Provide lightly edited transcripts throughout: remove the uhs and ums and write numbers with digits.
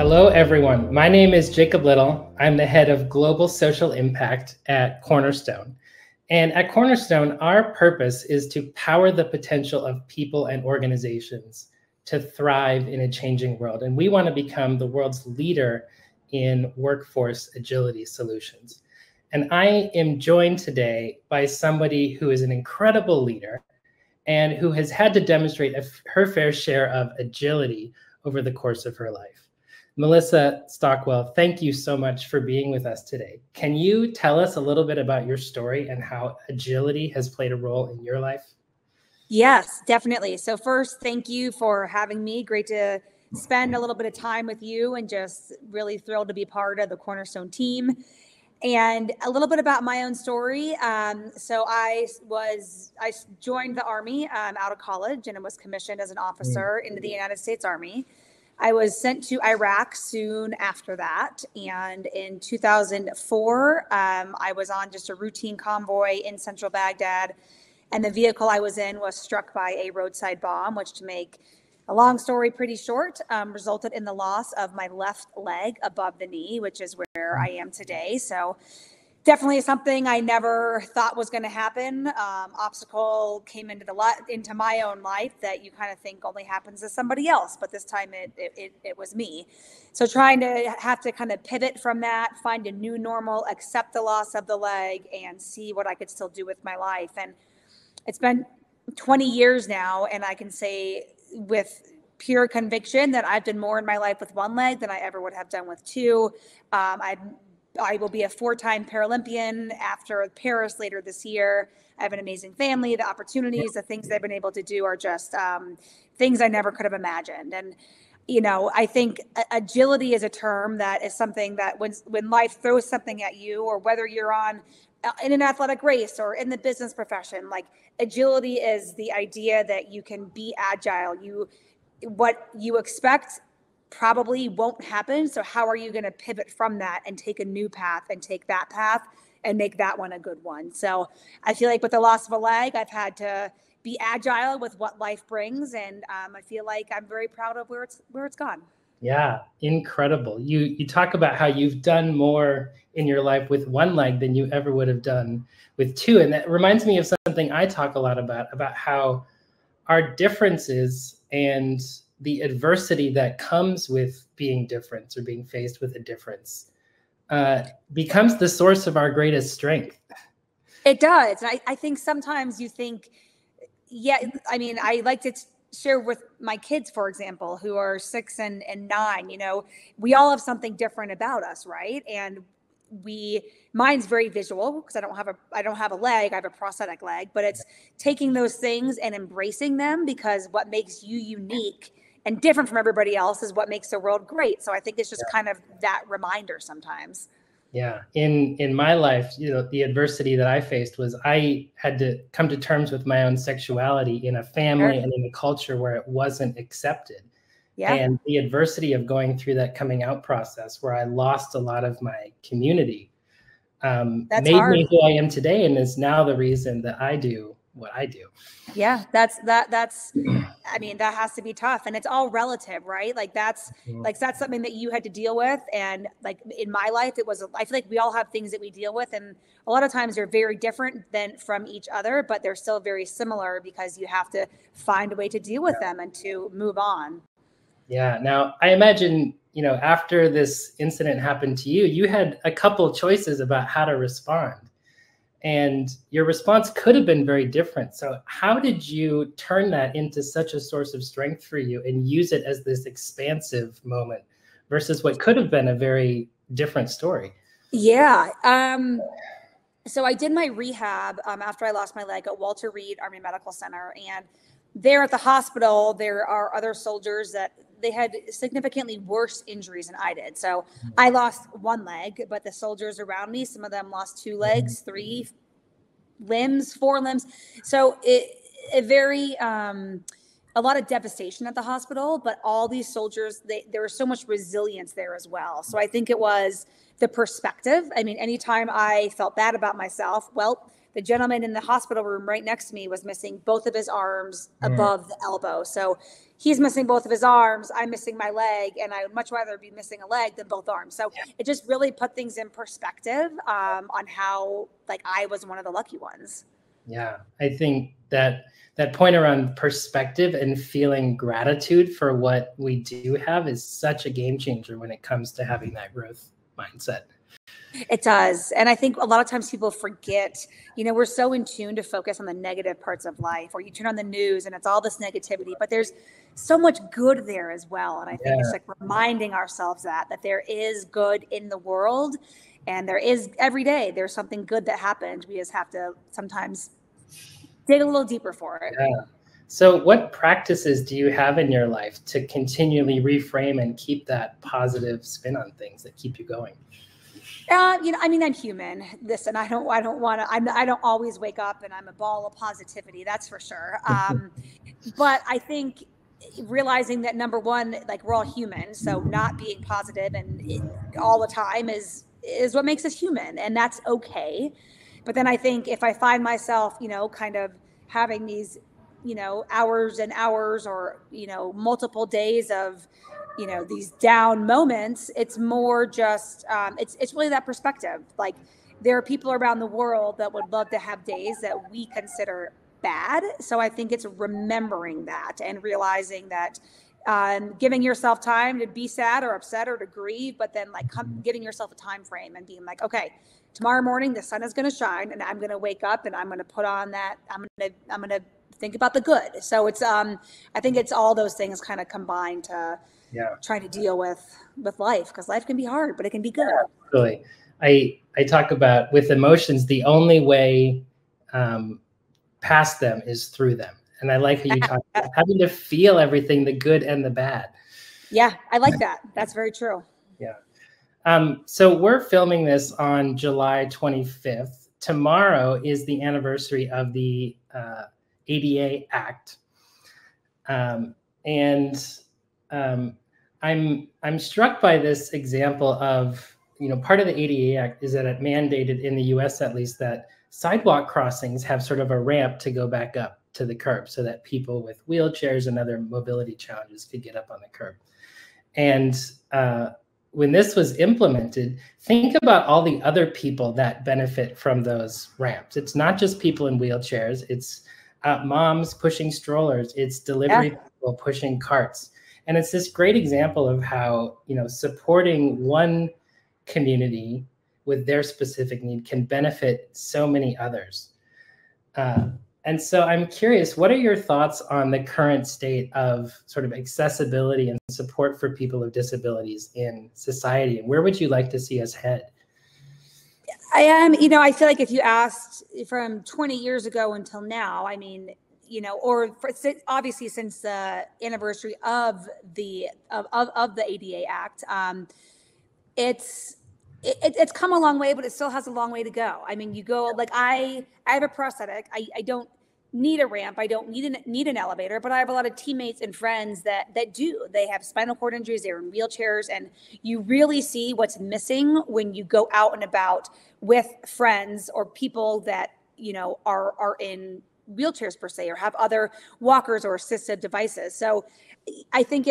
Hello, everyone. My name is Jacob Little. I'm the head of Global Social Impact at Cornerstone. And at Cornerstone, our purpose is to power the potential of people and organizations to thrive in a changing world. And we want to become the world's leader in workforce agility solutions. And I am joined today by somebody who is an incredible leader and who has had to demonstrate her fair share of agility over the course of her life. Melissa Stockwell, thank you so much for being with us today. Can you tell us a little bit about your story and how agility has played a role in your life? Yes, definitely. So first, thank you for having me. Great to spend a little bit of time with you and just really thrilled to be part of the Cornerstone team. And a little bit about my own story. So I joined the Army out of college and was commissioned as an officer into the United States Army. I was sent to Iraq soon after that. And in 2004, I was on just a routine convoy in central Baghdad. And the vehicle I was in was struck by a roadside bomb, which, to make a long story pretty short, resulted in the loss of my left leg above the knee, which is where I am today. So definitely something I never thought was going to happen. Obstacle came into my own life that you kind of think only happens to somebody else, but this time it was me. So trying to have to kind of pivot from that, find a new normal, accept the loss of the leg, and see what I could still do with my life. And it's been 20 years now, and I can say with pure conviction that I've done more in my life with one leg than I ever would have done with two. I will be a 4-time Paralympian after Paris later this year. I have an amazing family. The opportunities, the things I've been able to do are just things I never could have imagined. And, you know, I think agility is a term that is something that when life throws something at you, or whether you're in an athletic race or in the business profession, like agility is the idea that you can be agile. What you expect probably won't happen. So how are you going to pivot from that and take a new path and take that path and make that one a good one? So I feel like with the loss of a leg, I've had to be agile with what life brings. And I feel like I'm very proud of where it's gone. Yeah, incredible. You talk about how you've done more in your life with one leg than you ever would have done with two. And that reminds me of something I talk a lot about how our differences and the adversity that comes with being different or being faced with a difference becomes the source of our greatest strength. It does. And I think sometimes you think, yeah, I mean, I like to share with my kids, for example, who are 6 and 9, you know, we all have something different about us, right? And mine's very visual because I don't have a leg, I have a prosthetic leg, but it's taking those things and embracing them, because what makes you unique and different from everybody else is what makes the world great. So I think it's just kind of that reminder sometimes. Yeah. In my life, you know, the adversity that I faced was I had to come to terms with my own sexuality in a family and in a culture where it wasn't accepted. Yeah. And the adversity of going through that coming out process, where I lost a lot of my community, made me who I am today, and is now the reason that I do what I do. Yeah, that's I mean, that has to be tough, and it's all relative, right? Like that's something that you had to deal with. And like in my life, I feel like we all have things that we deal with, and a lot of times they're very different from each other, but they're still very similar because you have to find a way to deal with them and to move on. Yeah. Now, I imagine, you know, after this incident happened to you, you had a couple choices about how to respond. And your response could have been very different. So how did you turn that into such a source of strength for you and use it as this expansive moment versus what could have been a very different story? Yeah. So I did my rehab after I lost my leg at Walter Reed Army Medical Center. And there at the hospital, there are other soldiers that they had significantly worse injuries than I did. So I lost one leg, but the soldiers around me, some of them lost 2 legs, 3 limbs, 4 limbs. So a lot of devastation at the hospital, but all these soldiers, there was so much resilience there as well. So I think it was the perspective. I mean, anytime I felt bad about myself, well, the gentleman in the hospital room right next to me was missing both of his arms above the elbow. So he's missing both of his arms. I'm missing my leg, and I would much rather be missing a leg than both arms. So it just really put things in perspective on how like I was one of the lucky ones. Yeah, I think that point around perspective and feeling gratitude for what we do have is such a game changer when it comes to having that growth mindset. It does. And I think a lot of times people forget, you know, we're so in tune to focus on the negative parts of life, or you turn on the news and it's all this negativity, but there's so much good there as well. And I think it's like reminding ourselves that there is good in the world, and there is every day, there's something good that happens. We just have to sometimes dig a little deeper for it. Yeah. So what practices do you have in your life to continually reframe and keep that positive spin on things that keep you going? You know, I mean, I'm human. Listen, I don't always wake up and I'm a ball of positivity. That's for sure. But I think realizing that, number one, like, we're all human. So not being positive and all the time is what makes us human, and that's okay. But then I think if I find myself, you know, kind of having these, you know, hours and hours, or, you know, multiple days of, you know, these down moments, it's more just, it's really that perspective. Like, there are people around the world that would love to have days that we consider bad. So I think it's remembering that and realizing that, giving yourself time to be sad or upset or to grieve, but then like giving yourself a time frame and being like, okay, tomorrow morning the sun is going to shine, and I'm going to wake up and I'm going to put on that. I'm going to think about the good. So it's, I think it's all those things kind of combined to try to deal with life, because life can be hard, but it can be good. Really, I talk about, with emotions, the only way past them is through them. And I like how you talk about having to feel everything, the good and the bad. Yeah, I like that. That's very true. Yeah. So we're filming this on July 25th. Tomorrow is the anniversary of the ADA Act. I'm struck by this example of, you know, part of the ADA Act is that it mandated, in the US at least, that sidewalk crossings have sort of a ramp to go back up to the curb so that people with wheelchairs and other mobility challenges could get up on the curb. And when this was implemented, think about all the other people that benefit from those ramps. It's not just people in wheelchairs. It's moms pushing strollers. It's delivery people pushing carts. And it's this great example of how, you know, supporting one community with their specific need can benefit so many others. And so I'm curious, what are your thoughts on the current state of sort of accessibility and support for people with disabilities in society? And where would you like to see us head? You know, I feel like if you asked from 20 years ago until now, I mean, you know, or obviously since the anniversary of the ADA Act, it's come a long way, but it still has a long way to go. I mean, you go, like, I have a prosthetic. I don't need a ramp. I don't need an elevator, but I have a lot of teammates and friends that do. They have spinal cord injuries. They're in wheelchairs, and you really see what's missing when you go out and about with friends or people that, you know, are in wheelchairs per se, or have other walkers or assistive devices. So I think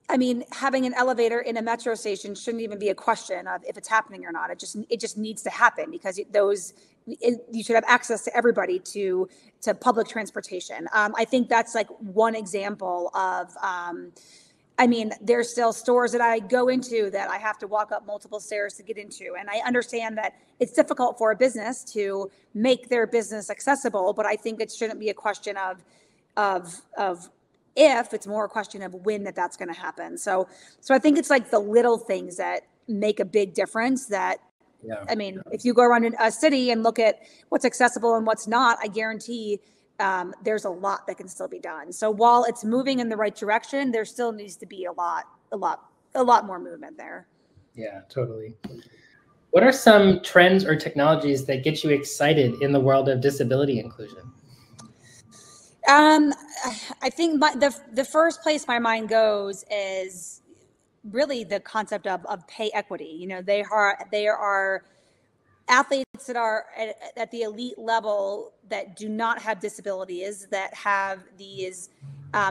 I mean, having an elevator in a metro station shouldn't even be a question of if it's happening or not. It just needs to happen, because you should have access to everybody to public transportation. I think that's like one example of, I mean, there's still stores that I go into that I have to walk up multiple stairs to get into. And I understand that it's difficult for a business to make their business accessible, but I think it shouldn't be a question of if, it's more a question of when that's going to happen. So I think it's like the little things that make a big difference. That, I mean, if you go around in a city and look at what's accessible and what's not, I guarantee there's a lot that can still be done. So while it's moving in the right direction, there still needs to be a lot more movement there. Yeah, totally. What are some trends or technologies that get you excited in the world of disability inclusion? I think the first place my mind goes is really the concept of pay equity. You know, they are athletes athletes that are at the elite level that do not have disabilities, that have these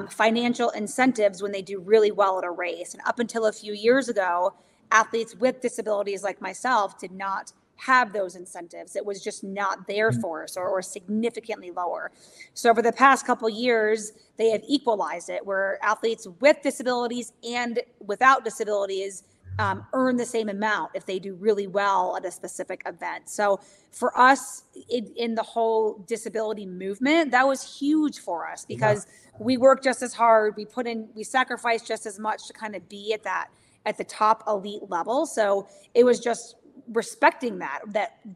financial incentives when they do really well at a race. And up until a few years ago, athletes with disabilities like myself did not have those incentives. It was just not there for us, or significantly lower. So over the past couple of years, they have equalized it, where athletes with disabilities and without disabilities earn the same amount if they do really well at a specific event. So for us in the whole disability movement, that was huge for us, because we worked just as hard, we sacrificed just as much to kind of be at the top elite level. So it was just respecting that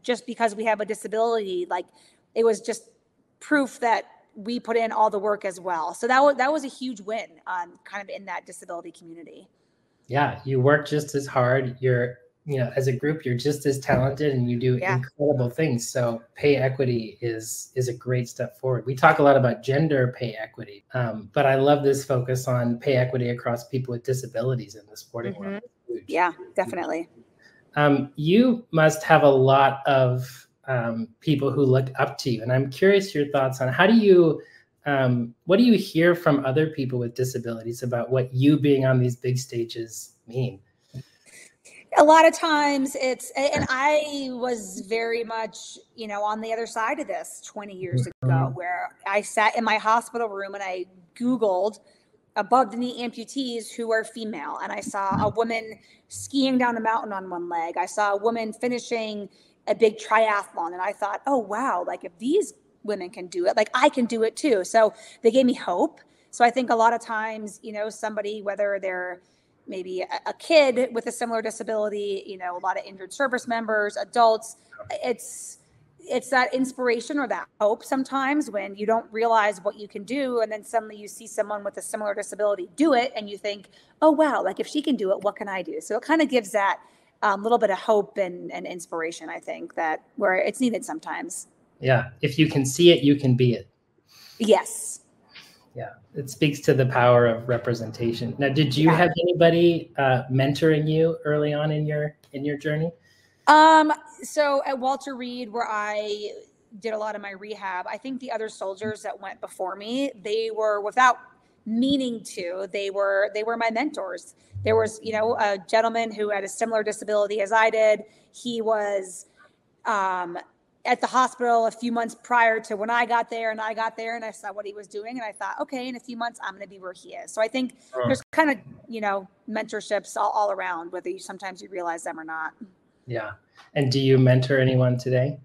just because we have a disability, like, it was just proof that we put in all the work as well. So that was a huge win kind of in that disability community. Yeah, you work just as hard. You're, as a group, you're just as talented, and you do incredible things. So pay equity is a great step forward. We talk a lot about gender pay equity, but I love this focus on pay equity across people with disabilities in the sporting world. Yeah, definitely. You must have a lot of people who look up to you, and I'm curious your thoughts on what do you hear from other people with disabilities about what you being on these big stages mean? A lot of times and I was very much, on the other side of this 20 years ago, where I sat in my hospital room and I Googled above the knee amputees who are female. And I saw a woman skiing down a mountain on one leg. I saw a woman finishing a big triathlon. And I thought, oh, wow, like, if these women can do it, like, I can do it too. So they gave me hope. So I think a lot of times, somebody, whether they're maybe a kid with a similar disability, a lot of injured service members, adults, it's that inspiration or that hope sometimes when you don't realize what you can do, and then suddenly you see someone with a similar disability do it, and you think, oh, wow, like, if she can do it, what can I do? So it kind of gives that little bit of hope and inspiration, I think, that where it's needed sometimes. Yeah. If you can see it, you can be it. Yes. Yeah. It speaks to the power of representation. Now, did you have anybody mentoring you early on in your journey? So at Walter Reed, where I did a lot of my rehab, I think the other soldiers that went before me, they were, without meaning to, they were my mentors. There was, a gentleman who had a similar disability as I did. He was, at the hospital a few months prior to when I got there, and I saw what he was doing, and I thought, okay, in a few months, I'm going to be where he is. So I think there's kind of, mentorships all around, whether sometimes you realize them or not. Yeah. And do you mentor anyone today?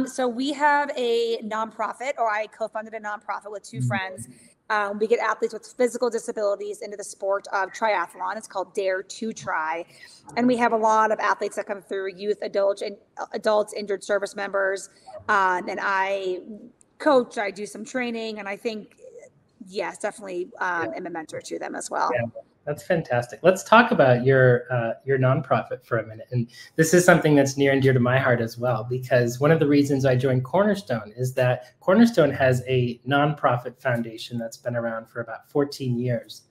So we have a nonprofit, or I co-founded a nonprofit with two friends. We get athletes with physical disabilities into the sport of triathlon. It's called Dare to Try. And we have a lot of athletes that come through, youth, adults, injured service members. And I coach, I do some training, and I think, yes, definitely am a mentor to them as well. Yeah. That's fantastic. Let's talk about your nonprofit for a minute. And this is something that's near and dear to my heart as well, because one of the reasons I joined Cornerstone is that Cornerstone has a nonprofit foundation that's been around for about 14 years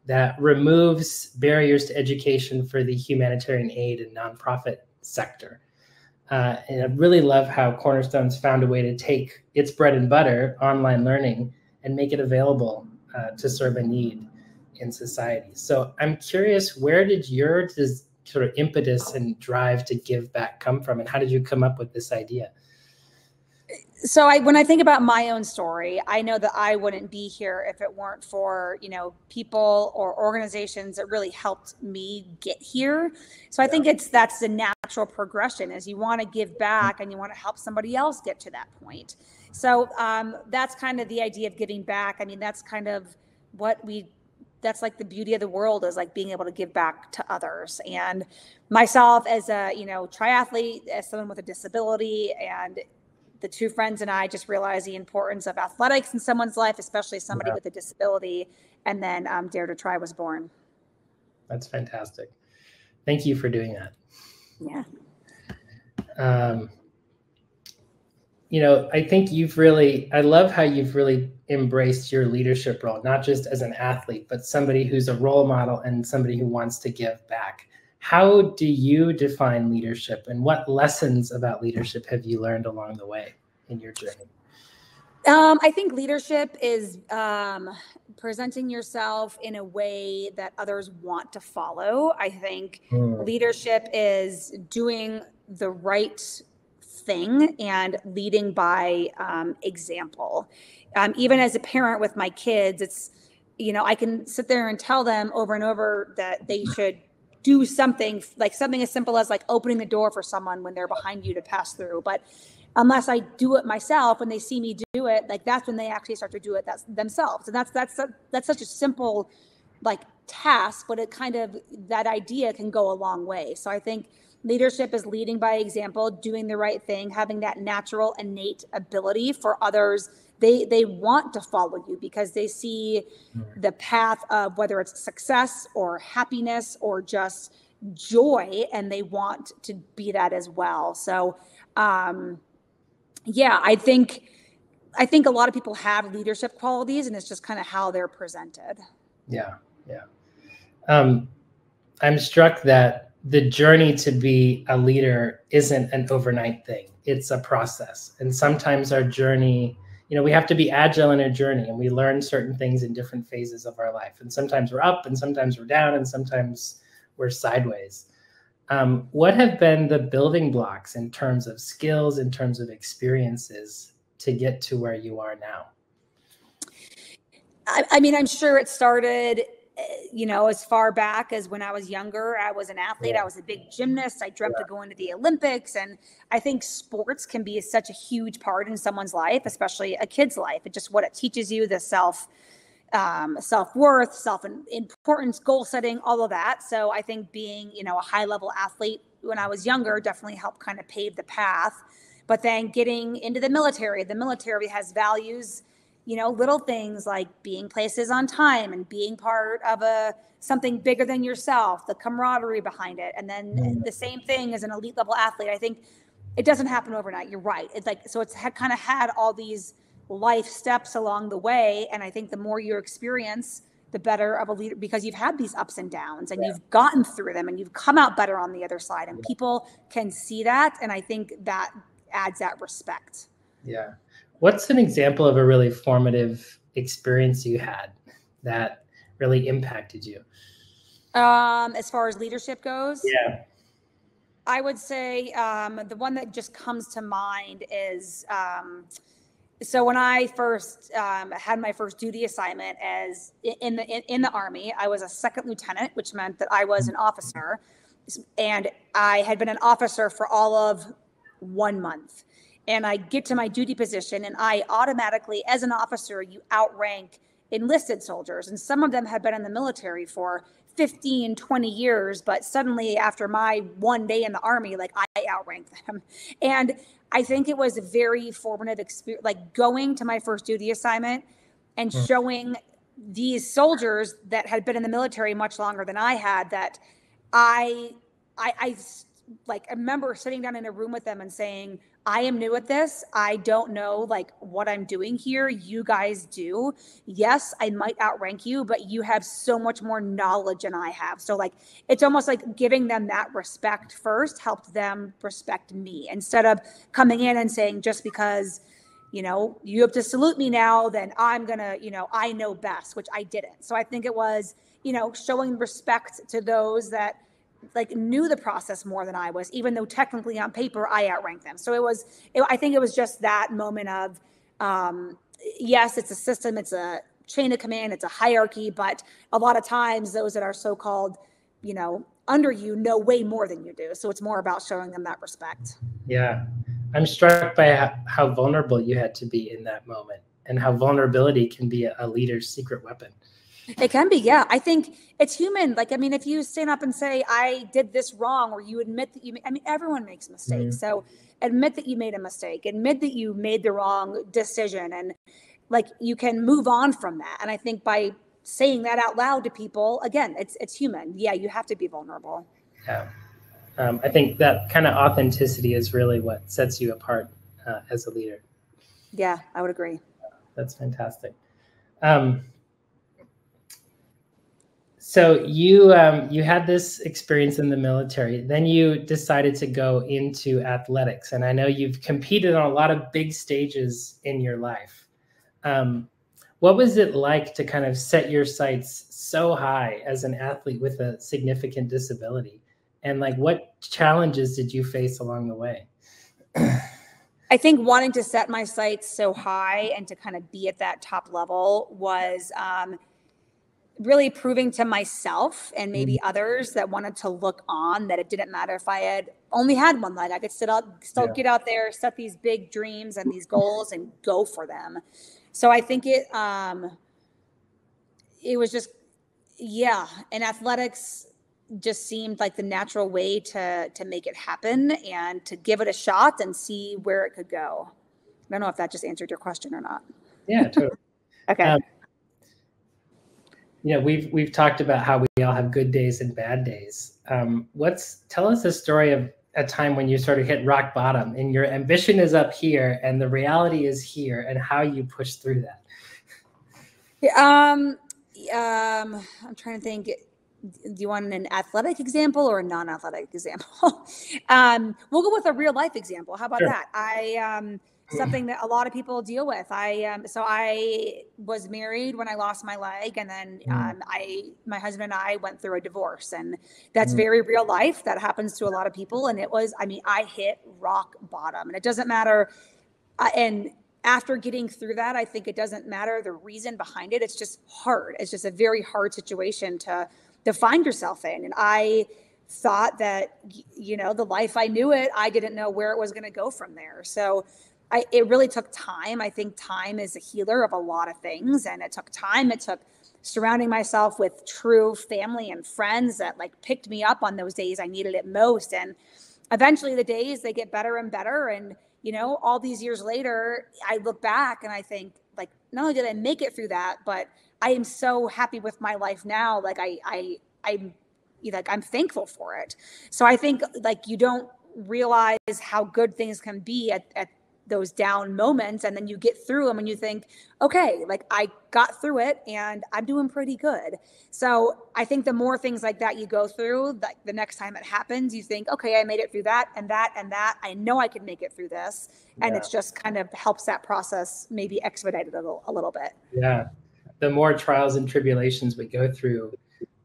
that removes barriers to education for the humanitarian aid and nonprofit sector. And I really love how Cornerstone's found a way to take its bread and butter, online learning, and make it available to serve a need in society. So I'm curious, where did your sort of impetus and drive to give back come from, and how did you come up with this idea? So when I think about my own story, I know that I wouldn't be here if it weren't for, people or organizations that really helped me get here. So I think that's the natural progression, is you want to give back and you want to help somebody else get to that point. So that's kind of the idea of giving back. I mean, that's kind of that's like the beauty of the world, is like being able to give back to others. And myself as a, triathlete, as someone with a disability, and the two friends and I just realized the importance of athletics in someone's life, especially somebody with a disability. And then Dare to Try was born. That's fantastic. Thank you for doing that. Yeah. I think I love how you've really embraced your leadership role, not just as an athlete, but somebody who's a role model and somebody who wants to give back. How do you define leadership, and what lessons about leadership have you learned along the way in your journey? I think leadership is presenting yourself in a way that others want to follow. I think leadership is doing the right thing and leading by example. Even as a parent with my kids, it's, I can sit there and tell them over and over that they should do something, like something as simple as like opening the door for someone when they're behind you to pass through. But unless I do it myself and they see me do it, like that's when they actually start to do it themselves. And that's such a simple like task, but it kind of, that idea can go a long way. So I think leadership is leading by example, doing the right thing, having that natural innate ability for others. They want to follow you because they see the path of whether it's success or happiness or just joy, and they want to be that as well. So yeah, I think a lot of people have leadership qualities, and it's just kind of how they're presented. Yeah. I'm struck that the journey to be a leader isn't an overnight thing. It's a process. And sometimes our journey, we have to be agile in our journey, and we learn certain things in different phases of our life. And sometimes we're up, and sometimes we're down, and sometimes we're sideways. What have been the building blocks in terms of skills, in terms of experiences to get to where you are now? I mean, I'm sure it started, as far back as when I was younger. I was an athlete. Yeah. I was a big gymnast. I dreamt of going to the Olympics. And I think sports can be such a huge part in someone's life, especially a kid's life. It's just what it teaches you, the self-worth, self-importance, goal setting, all of that. So I think being, a high-level athlete when I was younger definitely helped kind of pave the path. But then getting into the military has values, little things like being places on time and being part of something bigger than yourself, the camaraderie behind it. And then the same thing as an elite level athlete. I think it doesn't happen overnight. You're right. It's like, so it's kind of had all these life steps along the way. And I think the more you experience, the better of a leader, because you've had these ups and downs and you've gotten through them and you've come out better on the other side, and people can see that. And I think that adds that respect. Yeah. What's an example of a really formative experience you had that really impacted you? As far as leadership goes? Yeah. I would say the one that just comes to mind is, so when I first had my first duty assignment as in the Army, I was a second lieutenant, which meant that I was an officer, and I had been an officer for all of 1 month. And I get to my duty position, and I automatically, as an officer, you outrank enlisted soldiers. And some of them had been in the military for 15, 20 years, but suddenly after my 1 day in the Army, like I outranked them. And I think it was a very formative experience, like going to my first duty assignment and showing these soldiers that had been in the military much longer than I had, that I remember sitting down in a room with them and saying, I am new at this. I don't know what I'm doing here. You guys do. Yes, I might outrank you, but you have so much more knowledge than I have. So it's almost like giving them that respect first helped them respect me, instead of coming in and saying, just because, you have to salute me now, then I'm gonna, I know best, which I didn't. So I think it was, showing respect to those that knew the process more than I was, even though technically on paper I outranked them. So I think it was just that moment of, yes, it's a system, it's a chain of command, it's a hierarchy, but a lot of times those that are so-called, under you know way more than you do. So it's more about showing them that respect. Yeah. I'm struck by how vulnerable you had to be in that moment, and how vulnerability can be a leader's secret weapon. It can be, yeah. I think it's human. If you stand up and say, I did this wrong, or you admit that everyone makes mistakes. So admit that you made a mistake, admit that you made the wrong decision, and you can move on from that. And I think by saying that out loud to people, again, it's human. Yeah, you have to be vulnerable. Yeah. I think that kind of authenticity is really what sets you apart as a leader. Yeah, I would So you had this experience in the military, then you decided to go into athletics, and I know you've competed on a lot of big stages in your life. What was it like to kind of set your sights so high as an athlete with a significant disability? And like, what challenges did you face along the way? I think wanting to set my sights so high and to kind of be at that top level was really proving to myself and maybe others that wanted to look on that it didn't matter if I had only had one leg. I could still get out there, set these big dreams and these goals and go for them. So I think it was just, and athletics just seemed like the natural way to make it happen and to give it a shot and see where it could go. I don't know if that just answered your question or not. Yeah, totally. Okay. We've talked about how we all have good days and bad days. Tell us a story of a time when you sort of hit rock bottom and your ambition is up here and the reality is here, and how you push through that. I'm trying to think. Do you want an athletic example or a non-athletic example? We'll go with a real life example. How about that? Something that a lot of people deal with. So I was married when I lost my leg, and then my husband and I went through a divorce, and that's very real life. That happens to a lot of people, and I hit rock bottom, and it doesn't matter. And after getting through that, I think it doesn't matter the reason behind it. It's just hard. It's just a very hard situation to find yourself in, and I thought that the life I knew I didn't know where it was going to go from there. So it really took time. I think time is a healer of a lot of things. And it took time. It took surrounding myself with true family and friends that like picked me up on those days I needed it most. And eventually the days, they get better and better. And, all these years later, I look back and I think like, not only did I make it through that, but I am so happy with my life now. Like I'm thankful for it. So I think like you don't realize how good things can be at those down moments, and then you get through them and you think, okay, like I got through it and I'm doing pretty good. So I think the more things like that you go through, like the next time it happens, you think, okay, I made it through that and that and that. I know I can make it through this. And it's just kind of helps that process maybe expedite it a little bit. Yeah. The more trials and tribulations we go through,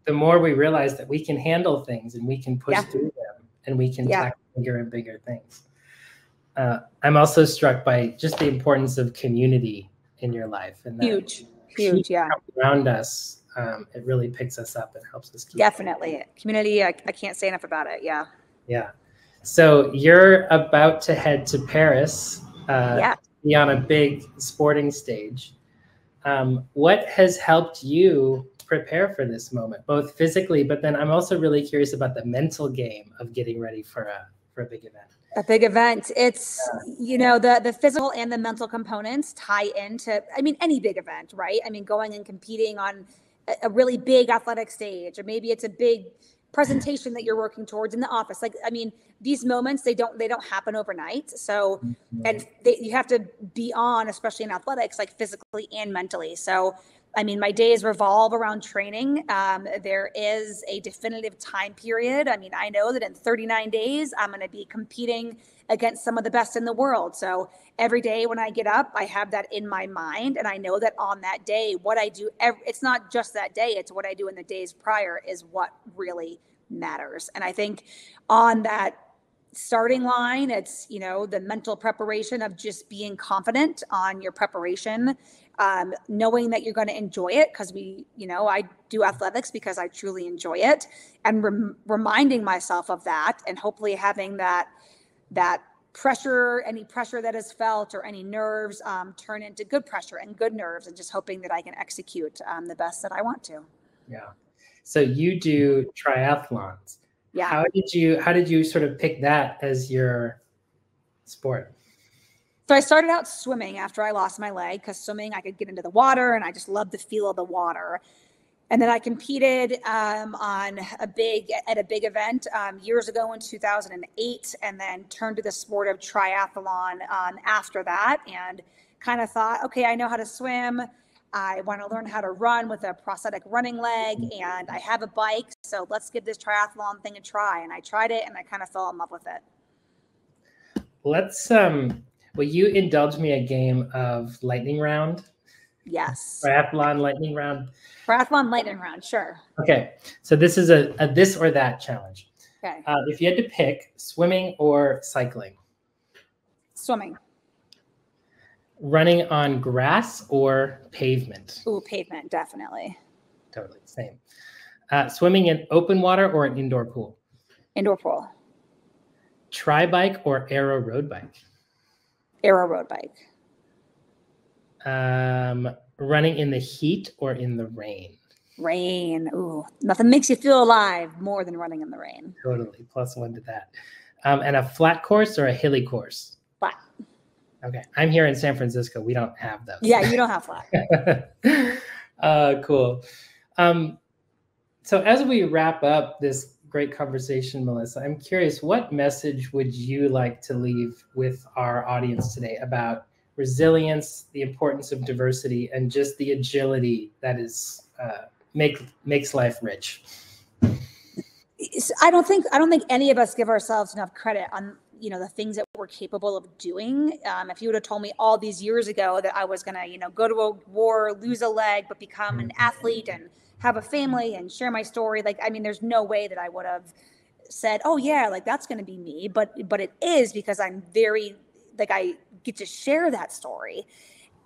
the more we realize that we can handle things and we can push through them, and we can tackle bigger and bigger things. I'm also struck by just the importance of community in your life, and that huge, around us. It really picks us up and helps us keep definitely going. Community. I can't say enough about it. Yeah. So you're about to head to Paris, be on a big sporting stage. What has helped you prepare for this moment, both physically, but then I'm also really curious about the mental game of getting ready for a big event. A big event. It's, the physical and the mental components tie into, any big event, right? Going and competing on a really big athletic stage, or maybe it's a big presentation that you're working towards in the office. These moments, they don't happen overnight. So, and you have to be on, especially in athletics, like physically and mentally. So, my days revolve around training. There is a definitive time period. I know that in 39 days, I'm going to be competing against some of the best in the world. So every day when I get up, I have that in my mind. And I know that on that day, what I do, it's not just that day, it's what I do in the days prior is what really matters. And I think on that starting line, it's, the mental preparation of just being confident on your preparation, knowing that you're going to enjoy it, because I do athletics because I truly enjoy it, and reminding myself of that, and hopefully having that pressure, any pressure that is felt or any nerves, turn into good pressure and good nerves, and just hoping that I can execute the best that I want to. Yeah. So you do triathlons. Yeah. How did you sort of pick that as your sport? So I started out swimming after I lost my leg, because swimming, I could get into the water and I just loved the feel of the water. And then I competed at a big event years ago in 2008, and then turned to the sport of triathlon after that, and kind of thought, okay, I know how to swim. I want to learn how to run with a prosthetic running leg, and I have a bike. So let's give this triathlon thing a try. And I tried it and I kind of fell in love with it. Let's, will you indulge me a game of lightning round? Yes. Triathlon lightning round. Triathlon lightning round, sure. Okay, so this is a this or that challenge. Okay. If you had to pick swimming or cycling? Swimming. Running on grass or pavement? Ooh, pavement, definitely. Totally, same. Swimming in open water or an indoor pool? Indoor pool. Tri-bike or aero road bike? Aero road bike. Running in the heat or in the rain? Rain. Ooh, nothing makes you feel alive more than running in the rain. Totally, +1 to that. And a flat course or a hilly course? Flat. Okay, I'm here in San Francisco. We don't have those. Yeah, you don't have flat. Cool. So as we wrap up this great conversation, Melissa, I'm curious, what message would you like to leave with our audience today about resilience, the importance of diversity, and just the agility that is makes life rich? I don't think any of us give ourselves enough credit on the things that we're capable of doing. If you would have told me all these years ago that I was gonna go to a war, lose a leg, but become an athlete and have a family and share my story, there's no way that I would have said, oh yeah, that's gonna be me. But it is, because I'm very I get to share that story.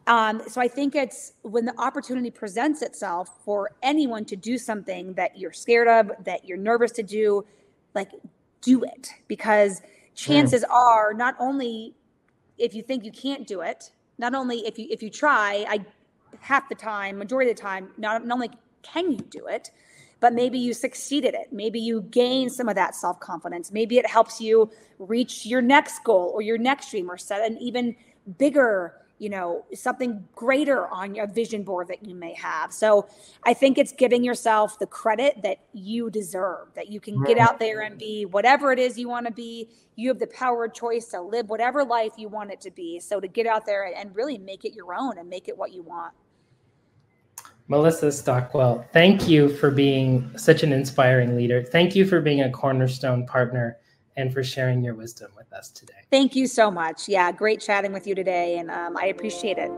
So I think it's when the opportunity presents itself for anyone to do something that you're scared of, that you're nervous to do, do it. Because chances are, not only if you think you can't do it, not only if you try, half the time, majority of the time, not only can you do it, but maybe you succeed at it. Maybe you gain some of that self-confidence. Maybe it helps you reach your next goal or your next dream, or set an even bigger, something greater on your vision board that you may have. So I think it's giving yourself the credit that you deserve, that you can get out there and be whatever it is you want to be. You have the power of choice to live whatever life you want it to be. So to get out there and really make it your own and make it what you want. Melissa Stockwell, thank you for being such an inspiring leader. Thank you for being a Cornerstone partner and for sharing your wisdom with us today. Thank you so much. Yeah, great chatting with you today, and I appreciate it.